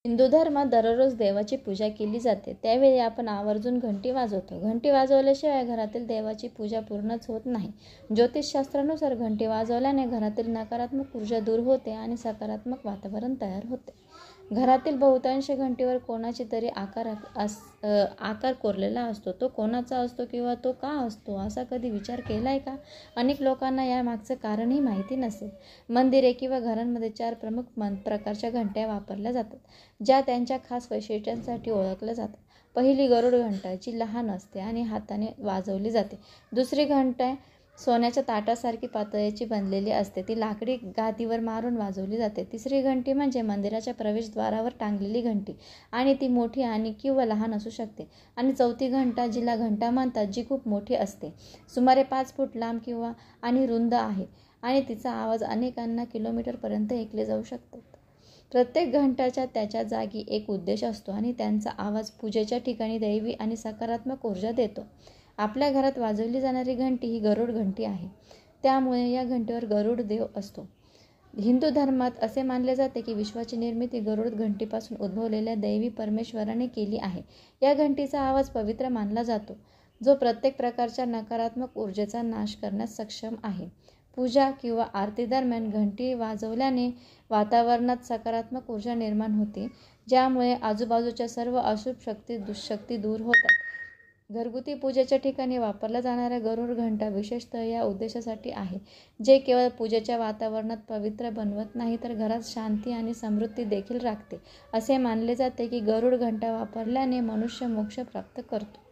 हिंदू धर्मात दररोज देवाची पूजा केली जाते. त्यावेळी आपण आवर्जून घंटी वाजवतो. घंटी वाजवल्याशिवाय घरातील देवाची पूजा पूर्णच होत नाही. ज्योतिषशास्त्रानुसार घंटी वाजवल्याने घरातील नकारात्मक ऊर्जा दूर होते आणि सकारात्मक वातावरण तयार होते. घरातील बहुतांश घंटीवर कोणाची तरी आकार कोरलेला असतो. तो कोणाचा असतो किंवा तो का असतो असा कधी विचार केलाय का? अनेक लोकांना यामागचं कारणही माहिती नसेल. मंदिरे किंवा घरांमध्ये 4 प्रमुख प्रकारच्या घंट्या वापरल्या जातात, ज्या त्यांच्या खास वैशिष्ट्यांसाठी ओळखल्या जातात. पहिली गरुड घंटा, जी लहान असते आणि हाताने वाजवली जाते. दुसरी घंटा सोन्याच्या ताटासारखी पातळीची बनलेली असते. ती लाकडी गादीवर मारून वाजवली जाते. तिसरी घंटी म्हणजे मंदिराच्या प्रवेशद्वारावर टांगलेली घंटी आणि ती मोठी आणि किंवा लहान असू शकते. आणि चौथी घंटा, जिला घंटा म्हणतात, जी खूप मोठी असते, सुमारे 5 फूट लांब किंवा आणि रुंद आहे आणि तिचा आवाज अनेकांना किलोमीटरपर्यंत ऐकले जाऊ शकतात. प्रत्येक घंटाचा त्याच्या जागी एक उद्देश असतो आणि त्यांचा आवाज पूजेच्या ठिकाणी दैवी आणि सकारात्मक ऊर्जा देतो. आपल्या घरात वाजवली जाणारी घंटी ही गरुड घंटी आहे, त्यामुळे या घंटेवर गरुड देव असतो. हिंदू धर्मात असे मानले जाते की विश्वाची निर्मिती गरुड घंटीपासून उद्भवलेल्या दैवी परमेश्वराने केली आहे. या घंटीचा आवाज पवित्र मानला जातो, जो प्रत्येक प्रकारच्या नकारात्मक ऊर्जेचा नाश करण्यास सक्षम आहे. पूजा किंवा आरती दरम्यान घंटी वाजवल्याने वातावरणात सकारात्मक ऊर्जा निर्माण होते, ज्यामुळे आजूबाजूच्या सर्व अशुभ दुष्शक्ती दूर होतात. घरगुती पूजेच्या ठिकाणी वापरल्या जाणाऱ्या गरुड घंटा विशेषतः या उद्देशासाठी आहे, जे केवळ पूजेच्या वातावरणात पवित्र बनवत नाही तर घरात शांती आणि समृद्धी देखील राखते. असे मानले जाते की गरुड घंटा वापरल्याने मनुष्य मोक्ष प्राप्त करतो.